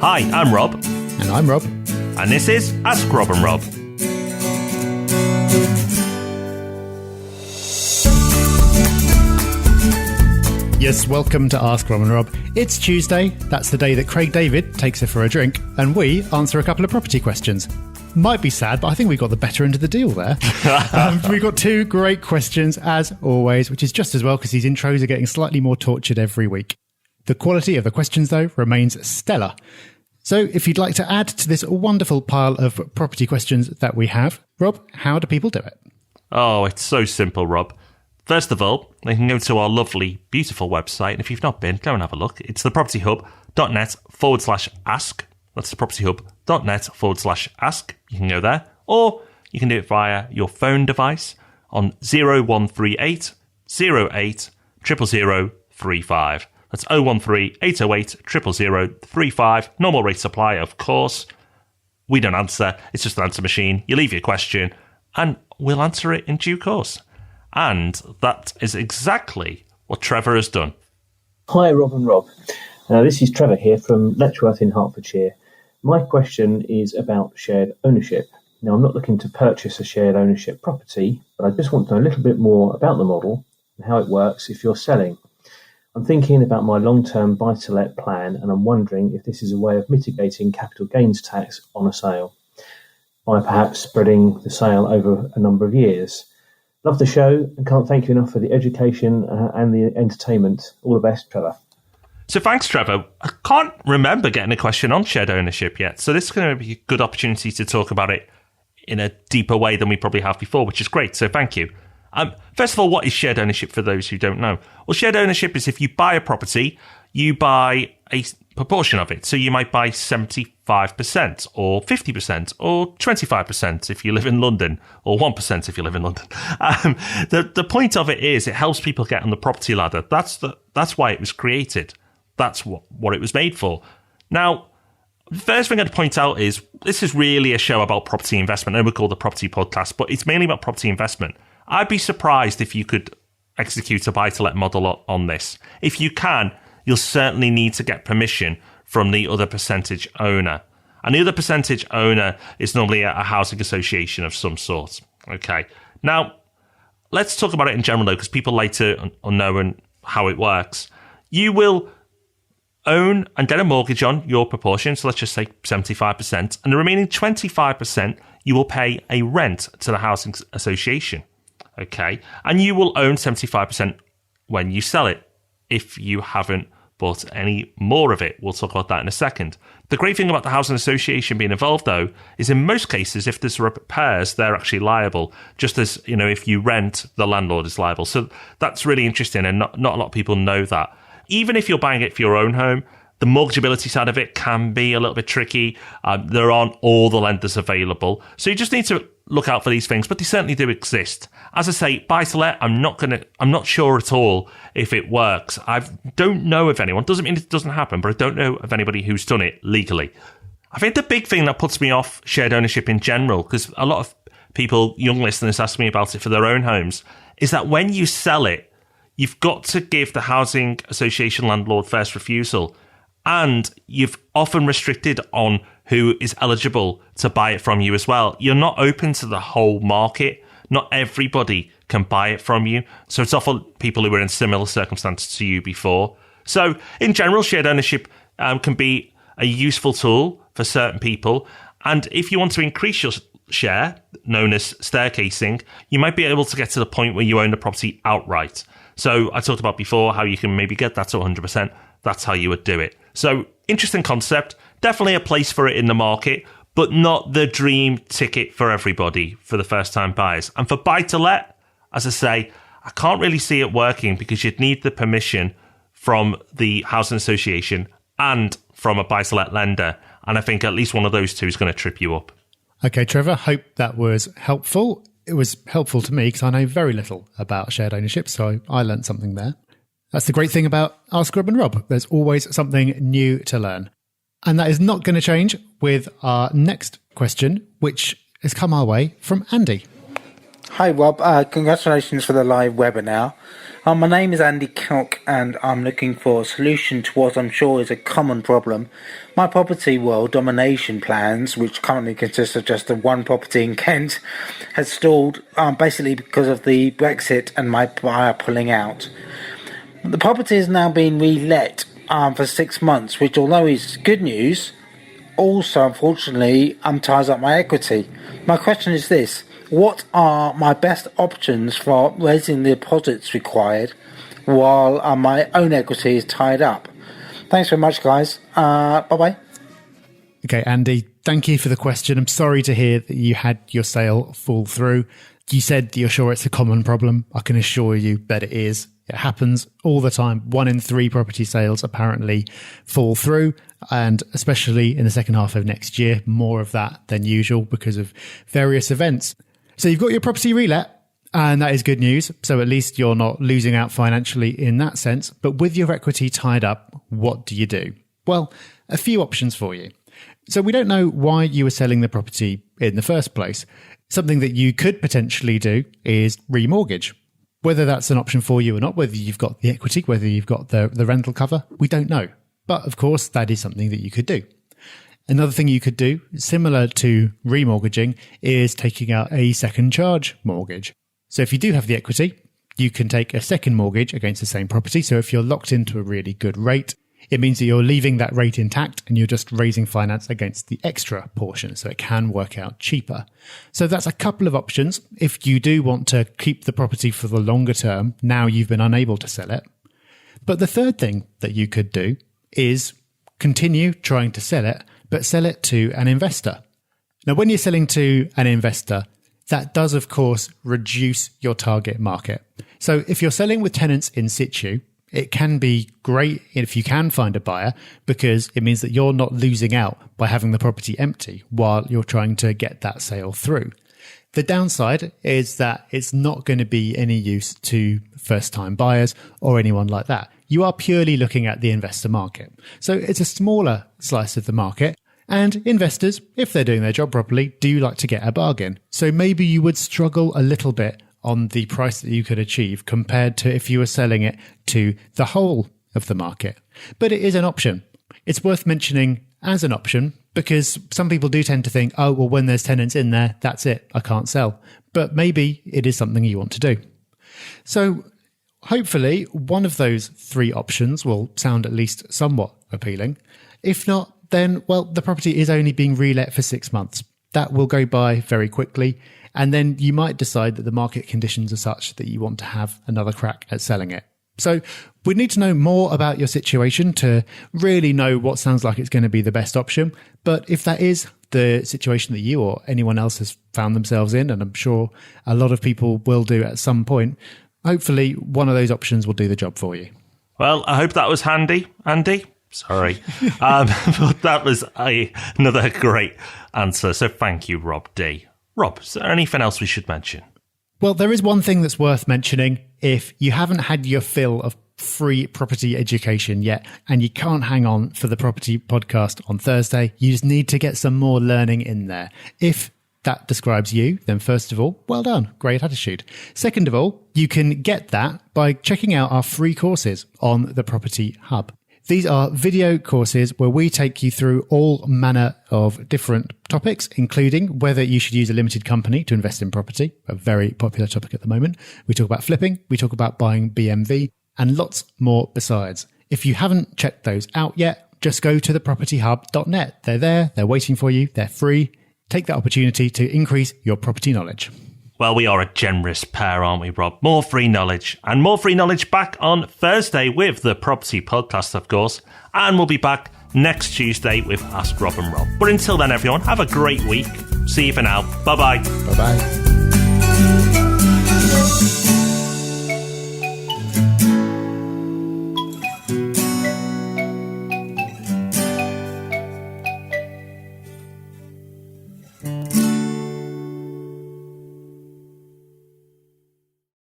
Hi, I'm Rob. And I'm Rob. And this is Ask Rob and Rob. Yes, welcome to Ask Rob and Rob. It's Tuesday. That's the day that Craig David takes her for a drink, and we answer a couple of property questions. Might be sad, but I think we got the better end of the deal there. We've got two great questions, as always, which is just as well because these intros are getting slightly more tortured every week. The quality of the questions, though, remains stellar. So if you'd like to add to this wonderful pile of property questions that we have, Rob, how do people do it? Oh, it's so simple, Rob. First of all, they can go to our lovely, beautiful website. And if you've not been, go and have a look. It's thepropertyhub.net/ask. That's thepropertyhub.net/ask. You can go there. Or you can do it via your phone device on 0138 08 00035. That's 013 808 00035. Normal rate supply, of course. We don't answer. It's just an answer machine. You leave your question and we'll answer it in due course. And that is exactly what Trevor has done. Hi, Rob and Rob. This is Trevor here from Letchworth in Hertfordshire. My question is about shared ownership. Now, I'm not looking to purchase a shared ownership property, but I just want to know a little bit more about the model and how it works if you're selling. I'm thinking about my long-term buy-to-let plan, and I'm wondering if this is a way of mitigating capital gains tax on a sale by perhaps spreading the sale over a number of years. Love the show and can't thank you enough for the education and the entertainment. All the best, Trevor. So thanks, Trevor. I can't remember getting a question on shared ownership yet, so this is going to be a good opportunity to talk about it in a deeper way than we probably have before, which is great, so thank you. First of all, what is shared ownership for those who don't know? Well, shared ownership is if you buy a property, you buy a proportion of it. So you might buy 75% or 50% or 25% if you live in London, or 1% if you live in London. The point of it is it helps people get on the property ladder. That's why it was created. That's what it was made for. Now, the first thing I'd point out is this is really a show about property investment. I know we're called the Property Podcast, but it's mainly about property investment. I'd be surprised if you could execute a buy-to-let model on this. If you can, you'll certainly need to get permission from the other percentage owner. And the other percentage owner is normally a housing association of some sort. Okay. Now, let's talk about it in general, though, because people like to know how it works. You will own and get a mortgage on your proportion, so let's just say 75%, and the remaining 25% you will pay a rent to the housing association. Okay. And you will own 75% when you sell it, if you haven't bought any more of it. We'll talk about that in a second. The great thing about the housing association being involved, though, is in most cases, if there's repairs, they're actually liable. Just as, if you rent, the landlord is liable. So that's really interesting, and not a lot of people know that. Even if you're buying it for your own home, the mortgageability side of it can be a little bit tricky. There aren't all the lenders available. So you just need to look out for these things, but they certainly do exist. As I say, buy-to-let, I'm not sure at all if it works. I don't know of anyone. Doesn't mean it doesn't happen, but I don't know of anybody who's done it legally. I think the big thing that puts me off shared ownership in general, because a lot of people, young listeners, ask me about it for their own homes, is that when you sell it, you've got to give the housing association landlord first refusal. And you've often restricted on who is eligible to buy it from you as well. You're not open to the whole market. Not everybody can buy it from you. So it's often people who were in similar circumstances to you before. So in general, shared ownership can be a useful tool for certain people. And if you want to increase your share, known as staircasing, you might be able to get to the point where you own the property outright. So I talked about before how you can maybe get that to 100%. That's how you would do it. So interesting concept, definitely a place for it in the market, but not the dream ticket for everybody for the first time buyers. And for buy-to-let, as I say, I can't really see it working because you'd need the permission from the housing association and from a buy-to-let lender. And I think at least one of those two is going to trip you up. Okay, Trevor, hope that was helpful. It was helpful to me because I know very little about shared ownership, so I learnt something there. That's the great thing about Ask Rob and Rob. There's always something new to learn. And that is not going to change with our next question, which has come our way from Andy. Hi Rob, congratulations for the live webinar. My name is Andy Cook and I'm looking for a solution to what I'm sure is a common problem. My property world domination plans, which currently consist of just the one property in Kent, has stalled basically because of the Brexit and my buyer pulling out. The property is now being re-let for 6 months, which although is good news, also unfortunately ties up my equity. My question is this: what are my best options for raising the deposits required while my own equity is tied up? Thanks very much, guys. Bye-bye. Okay, Andy, thank you for the question. I'm sorry to hear that you had your sale fall through. You said that you're sure it's a common problem. I can assure you that it is. It happens all the time. 1 in 3 property sales apparently fall through, and especially in the second half of next year, more of that than usual because of various events. So you've got your property relet, and that is good news. So at least you're not losing out financially in that sense. But with your equity tied up, what do you do? Well, a few options for you. So we don't know why you were selling the property in the first place. Something that you could potentially do is remortgage. Whether that's an option for you or not, whether you've got the equity, whether you've got the rental cover, we don't know. But of course, that is something that you could do. Another thing you could do, similar to remortgaging, is taking out a second charge mortgage. So if you do have the equity, you can take a second mortgage against the same property. So if you're locked into a really good rate, it means that you're leaving that rate intact and you're just raising finance against the extra portion. So it can work out cheaper. So that's a couple of options. If you do want to keep the property for the longer term, now you've been unable to sell it. But the third thing that you could do is continue trying to sell it, but sell it to an investor. Now, when you're selling to an investor, that does, of course, reduce your target market. So if you're selling with tenants in situ, it can be great if you can find a buyer because it means that you're not losing out by having the property empty while you're trying to get that sale through. The downside is that it's not going to be any use to first-time buyers or anyone like that. You are purely looking at the investor market. So it's a smaller slice of the market. And investors, if they're doing their job properly, do like to get a bargain. So maybe you would struggle a little bit on the price that you could achieve compared to if you were selling it to the whole of the market. But it is an option. It's worth mentioning as an option because some people do tend to think, oh, well, when there's tenants in there, that's it, I can't sell. But maybe it is something you want to do. So hopefully one of those 3 options will sound at least somewhat appealing. If not, then, well, the property is only being relet for 6 months. That will go by very quickly. And then you might decide that the market conditions are such that you want to have another crack at selling it. So we need to know more about your situation to really know what sounds like it's going to be the best option. But if that is the situation that you or anyone else has found themselves in, and I'm sure a lot of people will do at some point, hopefully one of those options will do the job for you. Well, I hope that was handy, Andy. Sorry. But that was another great answer. So thank you, Rob D. Rob, is there anything else we should mention? Well, there is one thing that's worth mentioning. If you haven't had your fill of free property education yet, and you can't hang on for the property podcast on Thursday, you just need to get some more learning in there. If that describes you, then first of all, well done. Great attitude. Second of all, you can get that by checking out our free courses on the Property Hub. These are video courses where we take you through all manner of different topics, including whether you should use a limited company to invest in property, a very popular topic at the moment. We talk about flipping, we talk about buying BMV, and lots more besides. If you haven't checked those out yet, just go to thepropertyhub.net. They're there, they're waiting for you, they're free. Take that opportunity to increase your property knowledge. Well, we are a generous pair, aren't we, Rob? More free knowledge. And more free knowledge back on Thursday with the Property Podcast, of course. And we'll be back next Tuesday with Ask Rob and Rob. But until then, everyone, have a great week. See you for now. Bye-bye. Bye-bye.